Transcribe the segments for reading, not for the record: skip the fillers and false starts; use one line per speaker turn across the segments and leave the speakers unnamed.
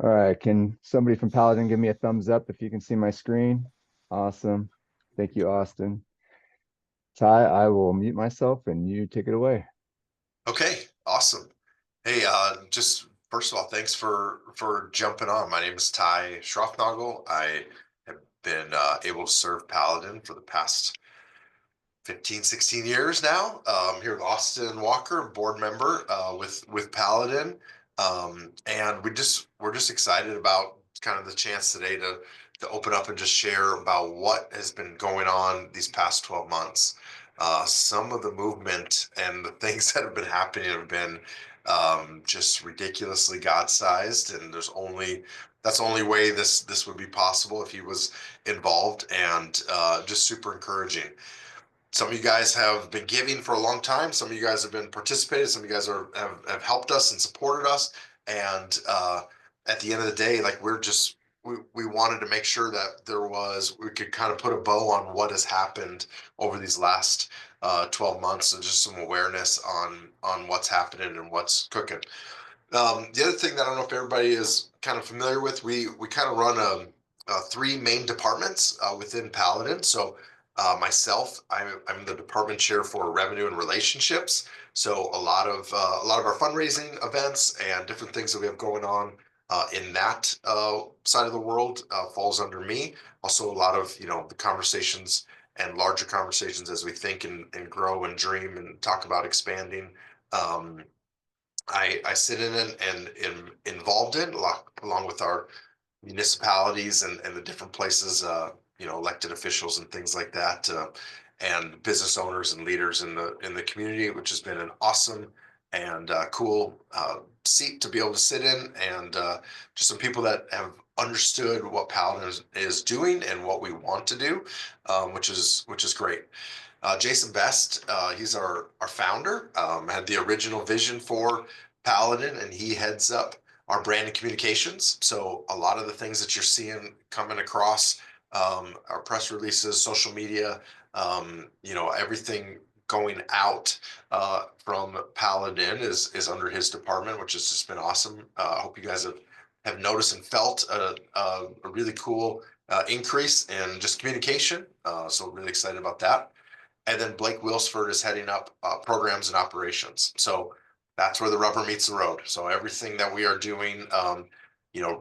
All right, can somebody from Paladin give me a thumbs up if you can see my screen? Awesome. Thank you, Austin. Ty, I will mute myself and you take it away.
Okay, awesome. Hey, just first of all, thanks for jumping on. My name is Ty Schroffnagel. I have been able to serve Paladin for the past 15, 16 years now. Here with Austin Walker, board member with Paladin. And we're just excited about kind of the chance today to open up and just share about what has been going on these past 12 months. Some of the movement and the things that have been happening have been just ridiculously God-sized, and that's the only way this would be possible if he was involved, and just super encouraging. Some of you guys have been giving for a long time. Some of you guys have been participating. Some of you guys have helped us and supported us. And at the end of the day, like we wanted to make sure that we could kind of put a bow on what has happened over these last 12 months, and just some awareness on what's happening and what's cooking. The other thing that I don't know if everybody is kind of familiar with, we kind of run three main departments within Paladin. So myself, I'm the department chair for revenue and relationships. So a lot of our fundraising events and different things that we have going on in that side of the world falls under me. Also, a lot of the conversations and larger conversations as we think and grow and dream and talk about expanding. Um, I sit in it and am involved in along with our municipalities and the different places, elected officials and things like that, and business owners and leaders in the community, which has been an awesome and cool seat to be able to sit in, and just some people that have understood what Paladin is doing and what we want to do, which is great. Jason Best, he's our founder, had the original vision for Paladin, and he heads up our brand and communications. So a lot of the things that you're seeing coming across our press releases, social media, everything going out from Paladin is under his department, which has just been awesome. I hope you guys have noticed and felt a really cool increase in just communication. So really excited about that. And then Blake Wilsford is heading up programs and operations. So that's where the rubber meets the road. So everything that we are doing,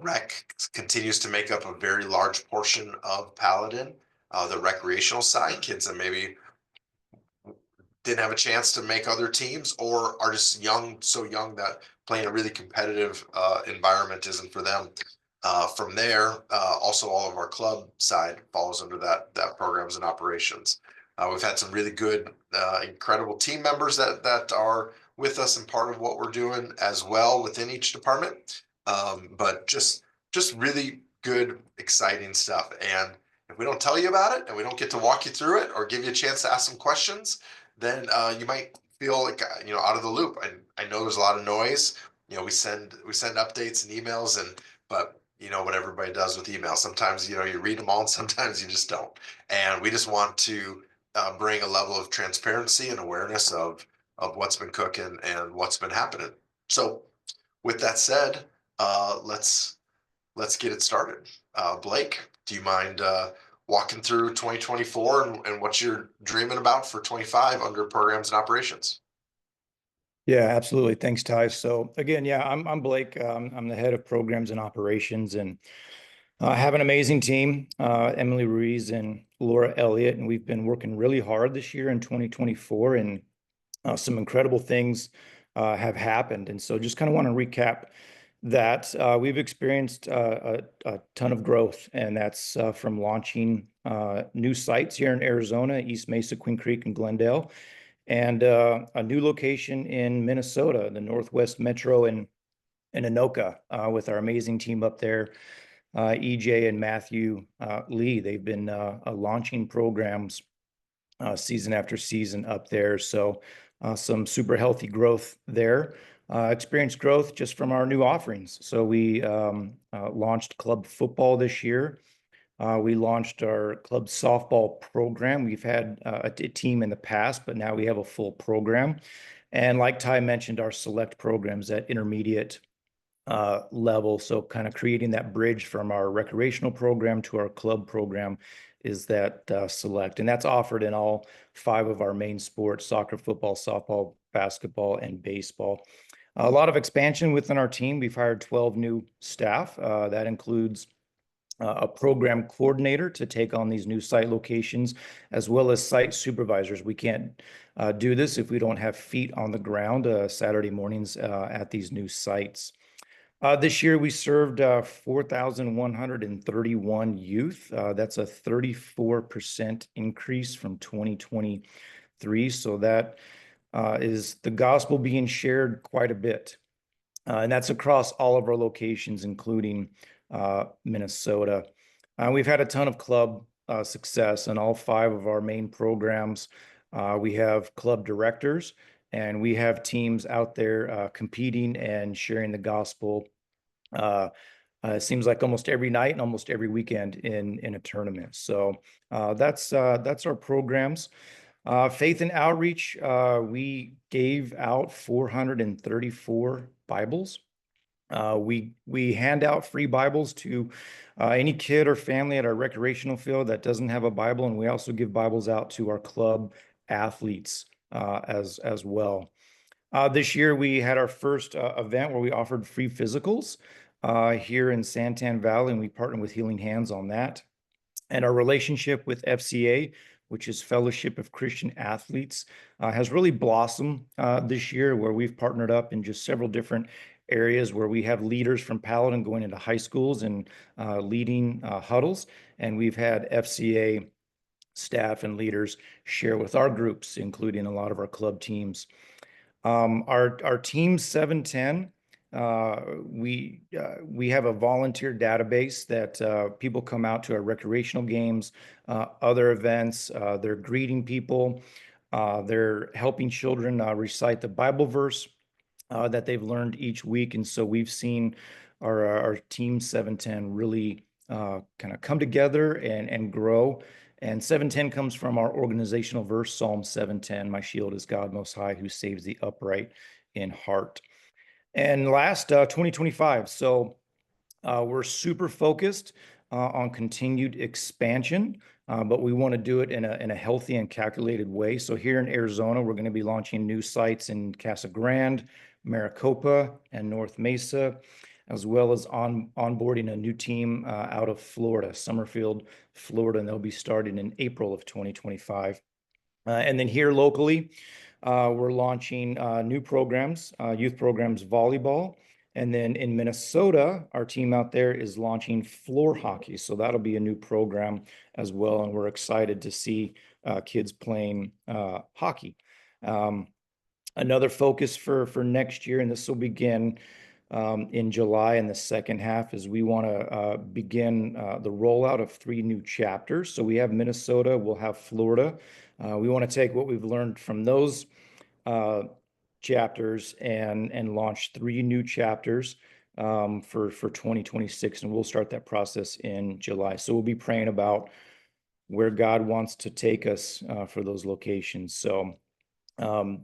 rec continues to make up a very large portion of Paladin. The recreational side, kids that maybe didn't have a chance to make other teams or are just so young that playing a really competitive environment isn't for them. From there, also all of our club side falls under that programs and operations. We've had some really good, incredible team members that are with us and part of what we're doing as well within each department. But just really good, exciting stuff. And if we don't tell you about it and we don't get to walk you through it or give you a chance to ask some questions, then you might feel like out of the loop. I know there's a lot of noise. We send updates and emails, but you know what everybody does with email. Sometimes you read them all, and sometimes you just don't. And we just want to bring a level of transparency and awareness of what's been cooking and what's been happening. So, with that said, let's get it started. Blake, do you mind walking through 2024 and what you're dreaming about for 25 under programs and operations?
Yeah, absolutely. Thanks, Ty. So again, yeah, I'm Blake. I'm the head of programs and operations, and I have an amazing team, Emily Ruiz and Laura Elliott, and we've been working really hard this year in 2024, and some incredible things have happened. And so just kind of want to recap that we've experienced a ton of growth, and that's from launching new sites here in Arizona, East Mesa, Queen Creek, and Glendale, and a new location in Minnesota, the Northwest Metro in Anoka, with our amazing team up there, EJ and Matthew Lee. They've been launching programs season after season up there. So some super healthy growth there. Experienced growth just from our new offerings. So we launched club football this year. We launched our club softball program. We've had a team in the past, but now we have a full program. And like Ty mentioned, our select programs at intermediate level. So kind of creating that bridge from our recreational program to our club program is that select. And that's offered in all 5 of our main sports: soccer, football, softball, basketball, and baseball. A lot of expansion within our team. We've hired 12 new staff. That includes a program coordinator to take on these new site locations, as well as site supervisors. We can't do this if we don't have feet on the ground Saturday mornings at these new sites. This year, we served 4,131 youth. That's a 34% increase from 2023. So that is the gospel being shared quite a bit. And that's across all of our locations, including Minnesota. We've had a ton of club success in all 5 of our main programs. We have club directors, and we have teams out there competing and sharing the gospel. It seems like almost every night and almost every weekend in a tournament. So that's our programs. Faith and Outreach, we gave out 434 Bibles. We hand out free Bibles to any kid or family at our recreational field that doesn't have a Bible, and we also give Bibles out to our club athletes as well. This year, we had our first event where we offered free physicals here in Santan Valley, and we partnered with Healing Hands on that. And our relationship with FCA, which is Fellowship of Christian Athletes, has really blossomed this year, where we've partnered up in just several different areas where we have leaders from Paladin going into high schools and leading huddles. And we've had FCA staff and leaders share with our groups, including a lot of our club teams. Our team 710, we have a volunteer database that people come out to our recreational games, other events. They're greeting people. They're helping children recite the Bible verse that they've learned each week. And so we've seen our team 710 really kind of come together and grow. And 710 comes from our organizational verse, Psalm 710, "My shield is God Most High, who saves the upright in heart." And last, 2025. So we're super focused on continued expansion, but we want to do it in a healthy and calculated way. So here in Arizona, we're going to be launching new sites in Casa Grande, Maricopa, and North Mesa, as well as onboarding a new team out of Florida, Summerfield, Florida, and they'll be starting in April of 2025. And then here locally, we're launching new programs, youth programs, volleyball. And then in Minnesota, our team out there is launching floor hockey. So that'll be a new program as well. And we're excited to see kids playing hockey. Another focus for next year, and this will begin in July in the second half, is we want to begin the rollout of 3 new chapters. So we have Minnesota, we'll have Florida. We want to take what we've learned from those chapters and launch 3 new chapters for 2026, and we'll start that process in July. So we'll be praying about where God wants to take us for those locations. So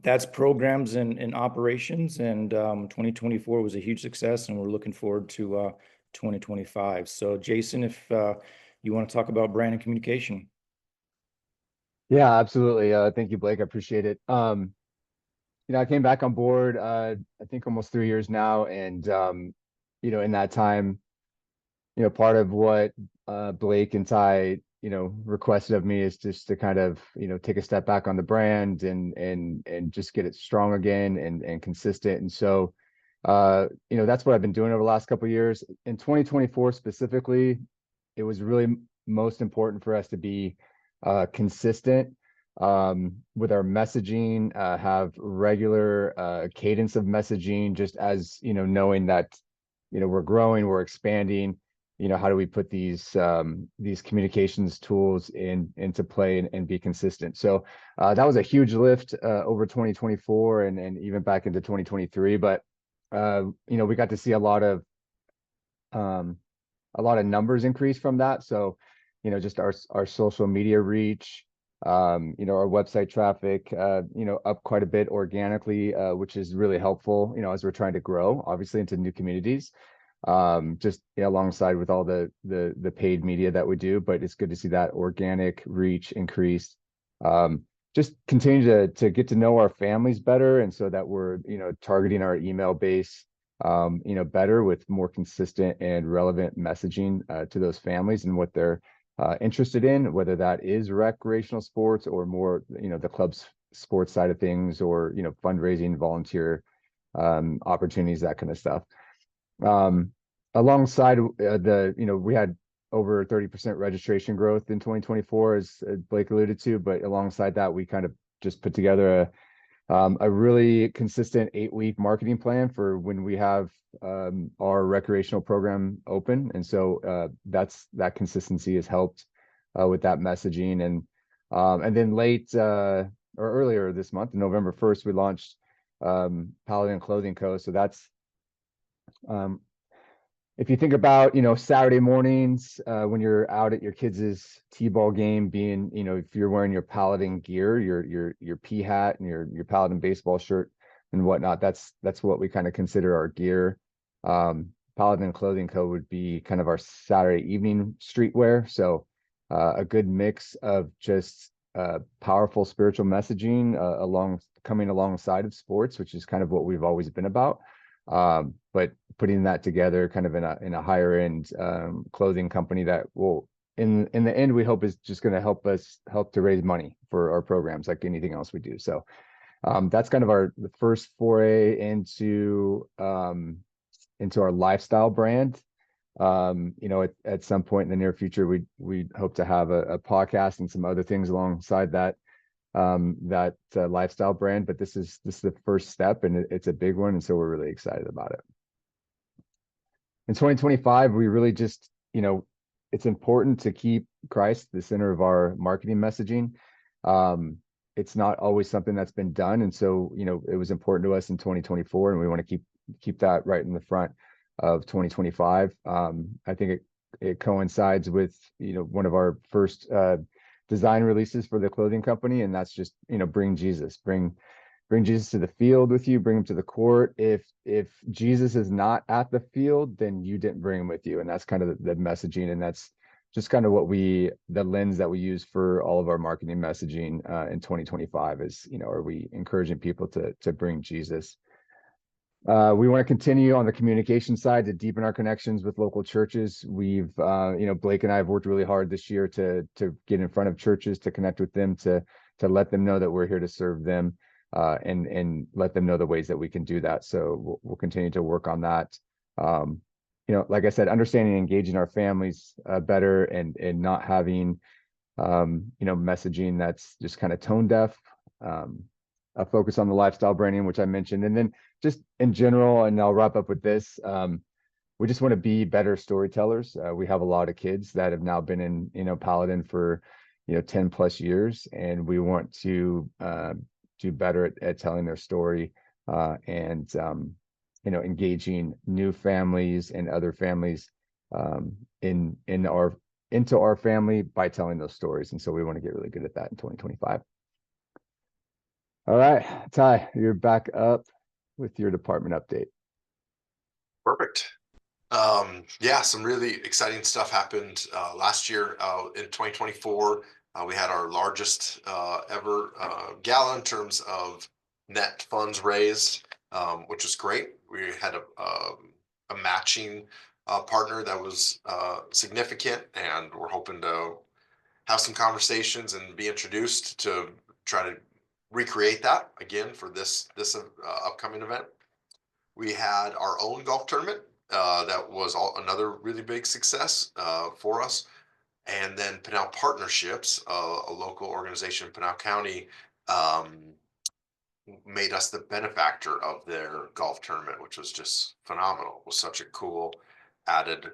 that's programs and operations, and 2024 was a huge success, and we're looking forward to 2025. So Jason, if you want to talk about brand and communication.
Yeah, absolutely. Thank you, Blake. I appreciate it. I came back on board, I think almost 3 years now. And, in that time, part of what Blake and Ty, requested of me is just to kind of, take a step back on the brand and just get it strong again and consistent. And so, that's what I've been doing over the last couple of years. In 2024 specifically, it was really most important for us to be consistent with our messaging, have regular cadence of messaging, just as, knowing that, we're growing, we're expanding, how do we put these communications tools into play and be consistent. So that was a huge lift over 2024 and even back into 2023. But, we got to see a lot of numbers increase from that. So, just our social media reach, Our website traffic, up quite a bit organically, which is really helpful, as we're trying to grow, obviously, into new communities. Just alongside with all the paid media that we do, but it's good to see that organic reach increase. Just continue to get to know our families better, and so that we're targeting our email base better with more consistent and relevant messaging to those families and what they're interested in, whether that is recreational sports or more the club's sports side of things, or fundraising, volunteer opportunities, that kind of stuff. Alongside we had over 30% registration growth in 2024, as Blake alluded to, but alongside that, we kind of just put together a really consistent 8-week marketing plan for when we have our recreational program open. And so that consistency has helped with that messaging. And then late or earlier this month, November 1st, we launched Paladin Clothing Co. So that's if you think about, Saturday mornings when you're out at your kids' t-ball game, being, if you're wearing your Paladin gear, your P hat and your Paladin baseball shirt and whatnot, that's what we kind of consider our gear. Paladin Clothing Co. would be kind of our Saturday evening streetwear. So a good mix of just powerful spiritual messaging coming alongside of sports, which is kind of what we've always been about. But putting that together kind of in a higher end clothing company that will in the end, we hope is just going to help to raise money for our programs like anything else we do. So that's kind of the first foray into our lifestyle brand. At some point in the near future, we hope to have a podcast and some other things alongside that lifestyle brand, but this is the first step, and it's a big one, and so we're really excited about it. In 2025, we really just, it's important to keep Christ the center of our marketing messaging. It's not always something that's been done, and so it was important to us in 2024, and we want to keep that right in the front of 2025. I think it coincides with one of our first design releases for the clothing company, and that's just bring Jesus to the field with you, bring him to the court. If Jesus is not at the field, then you didn't bring him with you. And that's kind of the messaging, and that's just kind of the lens that we use for all of our marketing messaging in 2025 is, are we encouraging people to bring Jesus? We want to continue on the communication side to deepen our connections with local churches. We've, Blake and I have worked really hard this year to get in front of churches, to connect with them, to let them know that we're here to serve them, and let them know the ways that we can do that. So we'll continue to work on that. Like I said, understanding and engaging our families better, and not having, messaging that's just kind of tone deaf. A focus on the lifestyle branding, which I mentioned, and then just in general, and I'll wrap up with this. We just want to be better storytellers. We have a lot of kids that have now been in, Paladin for, 10 plus years, and we want to do better at telling their story, and engaging new families and other families into our family by telling those stories. And so we want to get really good at that in 2025. All right, Ty, you're back up with your department update.
Perfect. Yeah, some really exciting stuff happened last year. In 2024, we had our largest ever gala in terms of net funds raised, which was great. We had a matching partner that was significant, and we're hoping to have some conversations and be introduced to try to recreate that again for this upcoming event. We had our own golf tournament that was another really big success for us. And then Pinal Partnerships, a local organization in Pinal County, made us the benefactor of their golf tournament, which was just phenomenal. It was such a cool added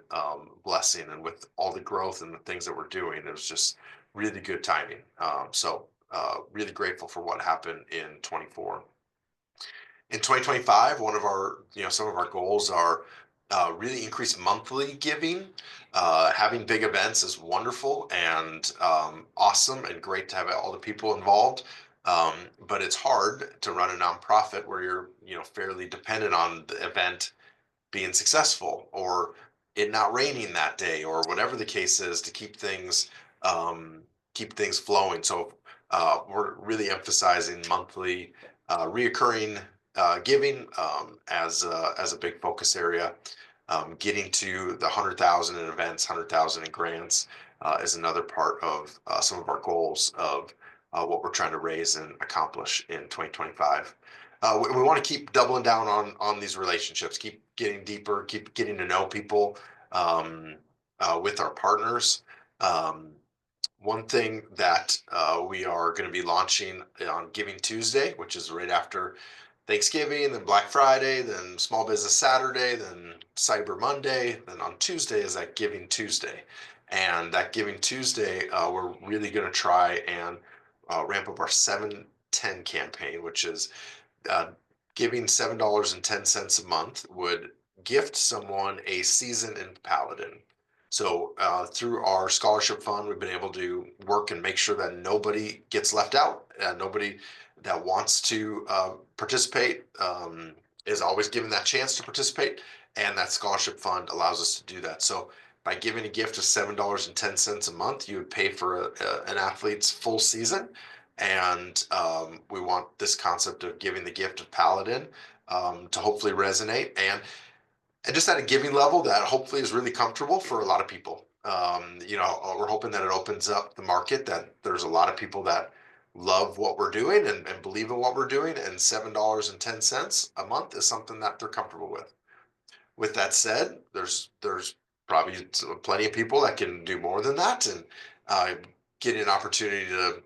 blessing, and with all the growth and the things that we're doing, it was just really good timing. So really grateful for what happened in 24. In 2025, one of our, some of our goals are really increase monthly giving. Having big events is wonderful and awesome and great to have all the people involved. But it's hard to run a nonprofit where you're, fairly dependent on the event being successful or it not raining that day or whatever the case is to um, keep things flowing. So we're really emphasizing monthly reoccurring giving as a big focus area. Getting to the 100,000 in events, 100,000 in grants is another part of some of our goals of what we're trying to raise and accomplish in 2025. We want to keep doubling down on these relationships, keep getting deeper, keep getting to know people with our partners. Um, One thing that we are going to be launching on Giving Tuesday, which is right after Thanksgiving, then Black Friday, then Small Business Saturday, then Cyber Monday, then on Tuesday is that Giving Tuesday. And that Giving Tuesday, we're really going to try and ramp up our 710 campaign, which is uh, giving $7.10 a month would gift someone a season in Paladin. So through our scholarship fund, we've been able to work and make sure that nobody gets left out. Nobody that wants to participate is always given that chance to participate. And that scholarship fund allows us to do that. So by giving a gift of $7.10 a month, you would pay for an athlete's full season. And we want this concept of giving the gift of Paladin to hopefully resonate and just at a giving level that hopefully is really comfortable for a lot of people. We're hoping that it opens up the market, that there's a lot of people that love what we're doing and believe in what we're doing, and $7.10 a month is something that they're comfortable with. With that said, there's probably plenty of people that can do more than that and getting an opportunity to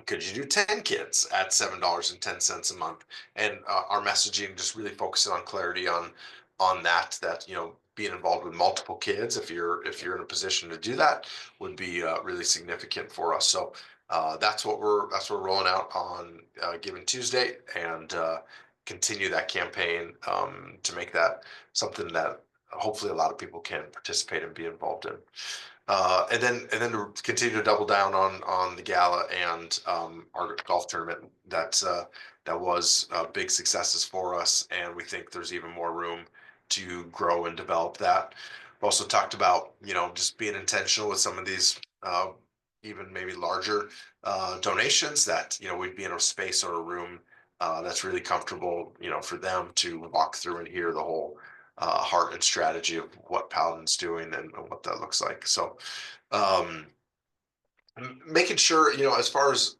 could you do 10 kids at $7.10 a month and our messaging just really focusing on clarity on that being involved with multiple kids if you're in a position to do that would be really significant for us. So that's what we're rolling out on Giving Tuesday and continue that campaign to make that something that hopefully a lot of people can participate and be involved in. And then to continue to double down on the gala and our golf tournament that was big successes for us, and we think there's even more room to grow and develop that. We also talked about just being intentional with some of these even maybe larger donations that we'd be in a space or a room that's really comfortable for them to walk through and hear the whole heart and strategy of what Paladin's doing and what that looks like. So um, making sure, as far as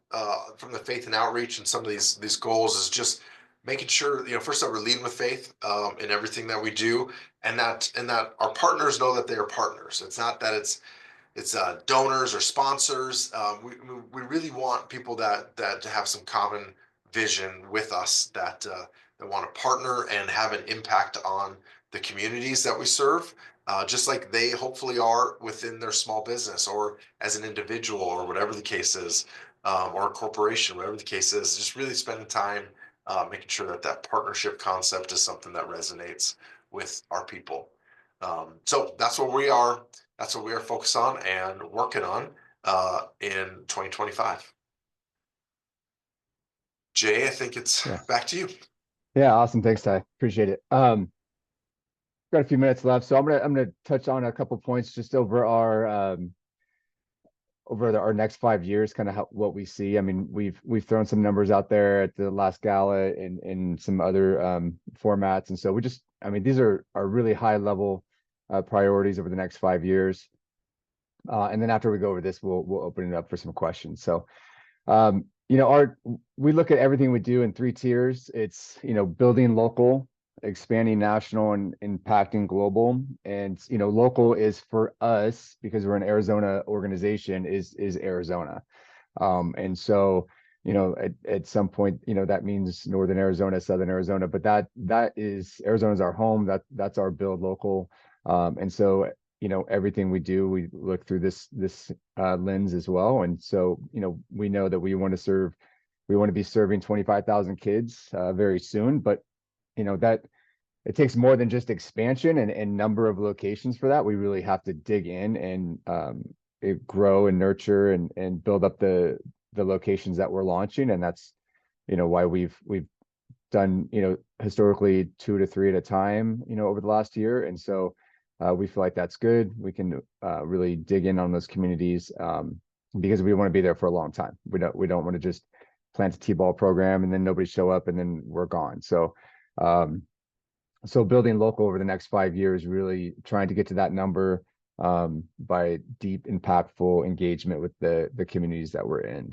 from the faith and outreach and some of these goals is just making sure, first of all, we're leading with faith in everything that we do, and that our partners know that they are partners. It's not that it's donors or sponsors. We really want people that to have some common vision with us that want to partner and have an impact on the communities that we serve, just like they hopefully are within their small business or as an individual or whatever the case is, or a corporation, whatever the case is. Just really spending time making sure that partnership concept is something that resonates with our people. So that's what we are. That's what we are focused on and working on in 2025. Jay, I think it's
Yeah.
back to you.
Yeah, awesome. Thanks, Ty. Appreciate it. Got a few minutes left, so I'm gonna touch on a couple points just over our next 5 years, kind of what we see. I mean, we've thrown some numbers out there at the last gala and in some other formats, and so these are really high level priorities over the next 5 years. And then after we go over this, we'll open it up for some questions. So, we look at everything we do in 3 tiers. It's building local, expanding national, and impacting global. And local is for us, because we're an Arizona organization, is Arizona. And so at some point that means Northern Arizona, Southern Arizona, but that is Arizona's our home. That's our build local. And so everything we do, we look through this lens as well. And so we know that we want to be serving 25,000 kids very soon, but that it takes more than just expansion and number of locations for that. We really have to dig in and grow and nurture and build up the locations that we're launching. And that's, why we've done, historically 2 to 3 at a time, over the last year. And so we feel like that's good. We can really dig in on those communities because we want to be there for a long time. We don't want to just plant a T-ball program and then nobody show up and then we're gone. So building local over the next 5 years, really trying to get to that number by deep, impactful engagement with the communities that we're in.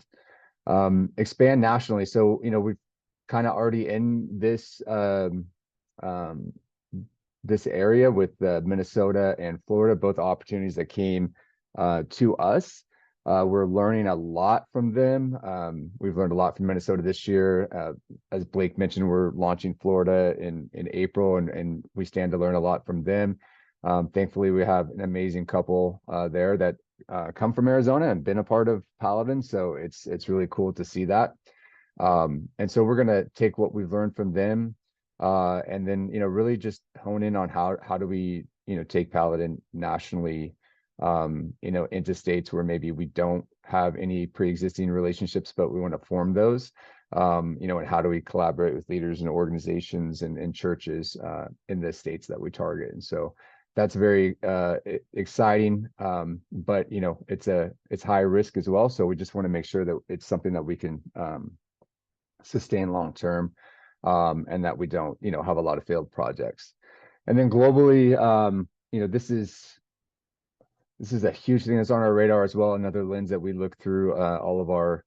Expand nationally. So, we've kind of already in this this area with Minnesota and Florida, both opportunities that came to us. We're learning a lot from them. We've learned a lot from Minnesota this year. As Blake mentioned, we're launching Florida in April, and we stand to learn a lot from them. Thankfully, we have an amazing couple there that come from Arizona and been a part of Paladin. So it's really cool to see that. And so we're going to take what we've learned from them and then, really just hone in on how do we, take Paladin nationally, into states where maybe we don't have any pre-existing relationships, but we want to form those, and how do we collaborate with leaders and organizations and churches in the states that we target. And so that's very exciting, but it's high risk as well. So we just want to make sure that it's something that we can sustain long term, and that we don't, have a lot of failed projects. And then globally, this is a huge thing that's on our radar as well. Another lens that we look through all of our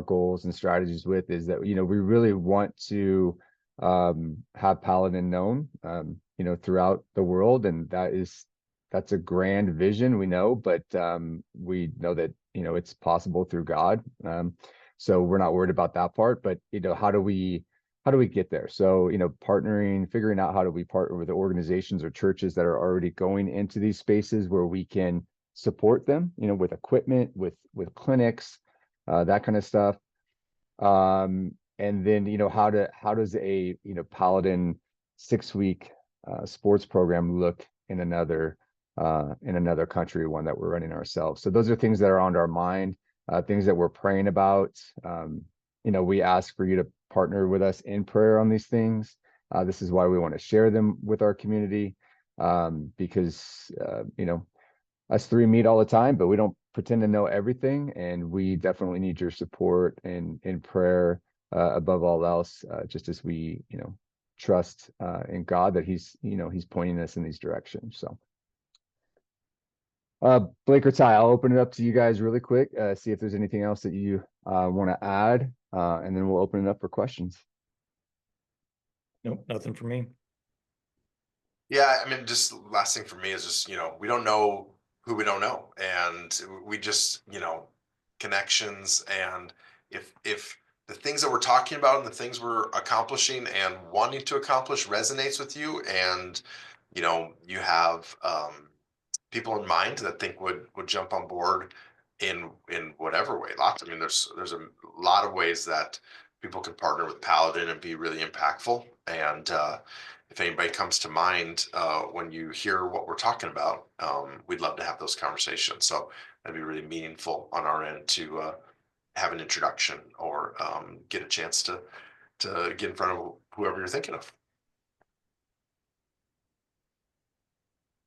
goals and strategies with is that, we really want to have Paladin known, throughout the world. And that's a grand vision, we know, but we know that, it's possible through God. So we're not worried about that part, but, how do we get there? So, partnering, figuring out how do we partner with organizations or churches that are already going into these spaces where we can support them, with equipment, with clinics, that kind of stuff. And then, how does a, Paladin 6-week sports program look in another country, one that we're running ourselves? So those are things that are on our mind, things that we're praying about. We ask for you to partner with us in prayer on these things. This is why we want to share them with our community, because us three meet all the time, but we don't pretend to know everything, and we definitely need your support and in prayer above all else, just as we trust in God that he's pointing us in these directions. So Blake or Ty, I'll open it up to you guys really quick, see if there's anything else that you want to add, and then we'll open it up for questions.
Nope, nothing for me.
Yeah, I mean, just last thing for me is just, we don't know who we don't know. And we just, connections. And if the things that we're talking about and the things we're accomplishing and wanting to accomplish resonates with you, and, you have people in mind that think would jump on board in whatever way. I mean, there's a lot of ways that people can partner with Paladin and be really impactful. And if anybody comes to mind when you hear what we're talking about, we'd love to have those conversations. So that'd be really meaningful on our end to have an introduction or get a chance to get in front of whoever you're thinking of.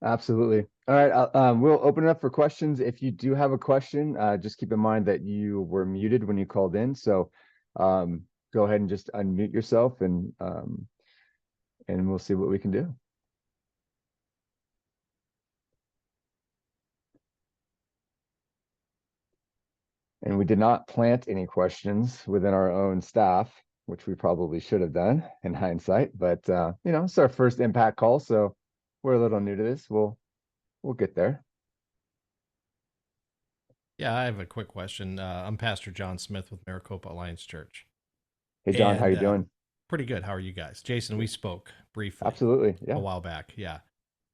Absolutely. All right, we'll open it up for questions. If you do have a question, just keep in mind that you were muted when you called in. So go ahead and just unmute yourself, and we'll see what we can do. And we did not plant any questions within our own staff, which we probably should have done in hindsight. But it's our first impact call, so we're a little new to this. We'll get there.
Yeah, I have a quick question. I'm Pastor John Smith with Maricopa Alliance Church.
Hey, John, how you doing?
Pretty good. How are you guys? Jason, we spoke briefly.
Absolutely, yeah.
A while back, yeah.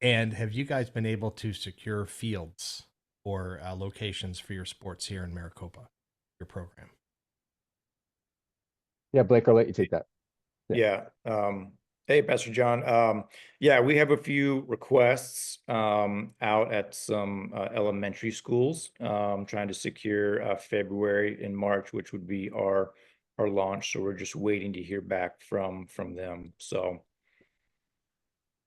And have you guys been able to secure fields or locations for your sports here in Maricopa, your program?
Yeah, Blake, I'll let you take that.
Yeah. Hey, Pastor John. Yeah, we have a few requests out at some elementary schools, trying to secure February and March, which would be our launch. So we're just waiting to hear back from them. So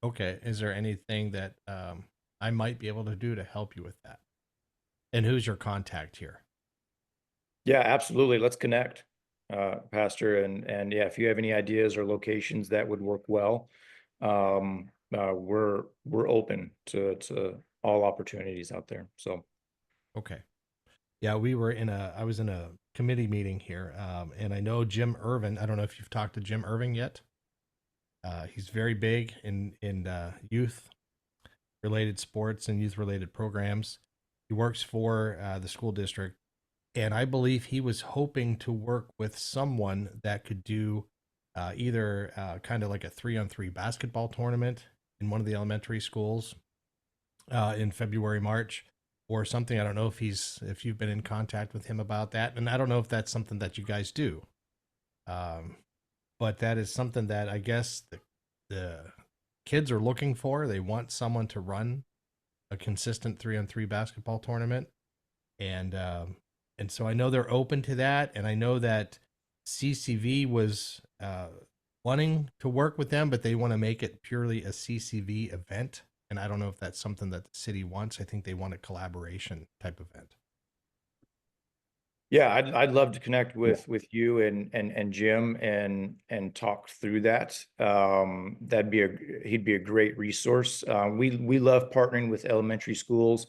Okay. Is there anything that I might be able to do to help you with that? And who's your contact here?
yeah, absolutely. Let's connect, Pastor. And yeah, if you have any ideas or locations that would work well, we're open to all opportunities out there. So
Okay. Yeah, I was in a committee meeting here, and I know Jim Irvin. I don't know if you've talked to Jim Irving yet. He's very big in youth related sports and youth related programs. He works for the school district, and I believe he was hoping to work with someone that could do either kind of like a 3-on-3 basketball tournament in one of the elementary schools in February, March, or something. I don't know if you've been in contact with him about that, and I don't know if that's something that you guys do. But that is something that I guess the kids are looking for. They want someone to run a consistent 3-on-3 basketball tournament, and so I know they're open to that, and I know that CCV was wanting to work with them, but they want to make it purely a CCV event. And I don't know if that's something that the city wants. I think they want a collaboration type event.
yeah, I'd love to connect with you and Jim and talk through that. He'd be a great resource. We love partnering with elementary schools,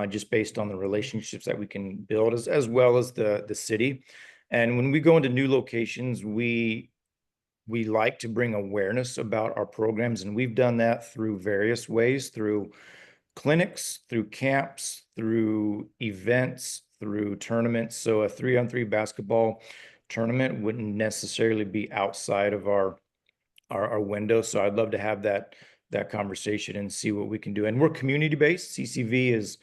just based on the relationships that we can build as well as the city. And when we go into new locations, we like to bring awareness about our programs, and we've done that through various ways, through clinics, through camps, through events, through tournaments. So a 3-on-3 basketball tournament wouldn't necessarily be outside of our window. So I'd love to have that conversation and see what we can do. And we're community based. CCV is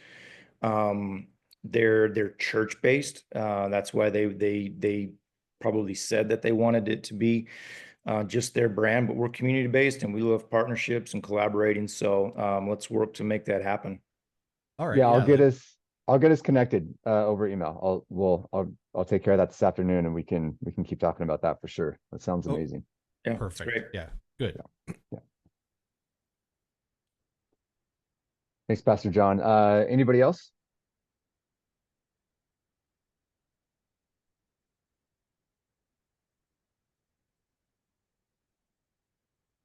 they're church based. That's why they probably said that they wanted it to be just their brand, but we're community based and we love partnerships and collaborating. So let's work to make that happen.
All right.
Yeah,
Yeah.
I'll get us connected over email. I'll take care of that this afternoon, and we can keep talking about that for sure. That sounds
Oh,
amazing.
Yeah,
perfect.
great.
Yeah. Good.
Yeah. Thanks, Pastor John. Anybody else?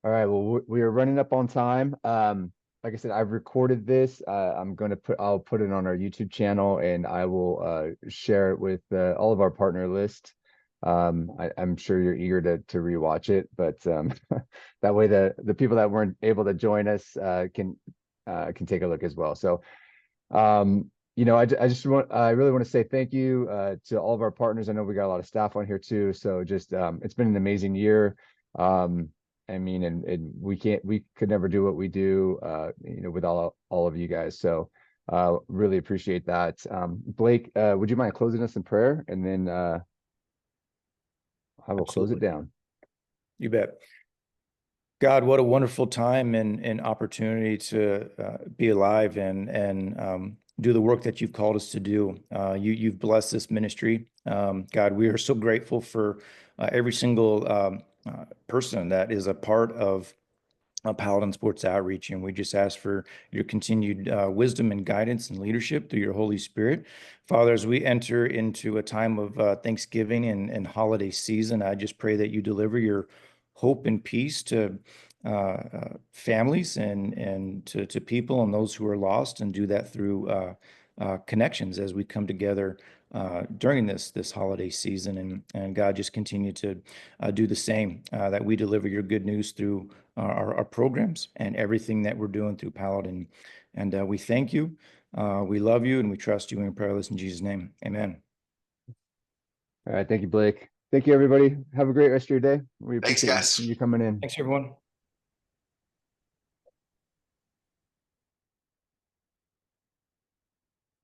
All right. Well, we are running up on time. Like I said, I've recorded this. I'll put it on our YouTube channel, and I will share it with all of our partner list. I'm sure you're eager to rewatch it, but that way the people that weren't able to join us can take a look as well. So, I really want to say thank you to all of our partners. I know we got a lot of staff on here too. So just it's been an amazing year. I mean, and we could never do what we do, with all of you guys. So really appreciate that. Blake, would you mind closing us in prayer, and then I will close it
Absolutely.
down.
You bet. God, what a wonderful time and opportunity to be alive and do the work that you've called us to do. You've blessed this ministry. God, we are so grateful for every single person that is a part of Paladin Sports Outreach, and we just ask for your continued wisdom and guidance and leadership through your Holy Spirit. Father, as we enter into a time of Thanksgiving and holiday season, I just pray that you deliver your hope and peace to families and to people and those who are lost, and do that through connections as we come together during this holiday season. And God, just continue to do the same, that we deliver your good news through our programs and everything that we're doing through Paladin. And we thank you, we love you, and we trust you, and we pray this in Jesus' name. Amen.
All right. Thank you, Blake. Thank you, everybody. Have a great rest of your day. We
Thanks,
appreciate
guys.
you coming in.
Thanks, everyone.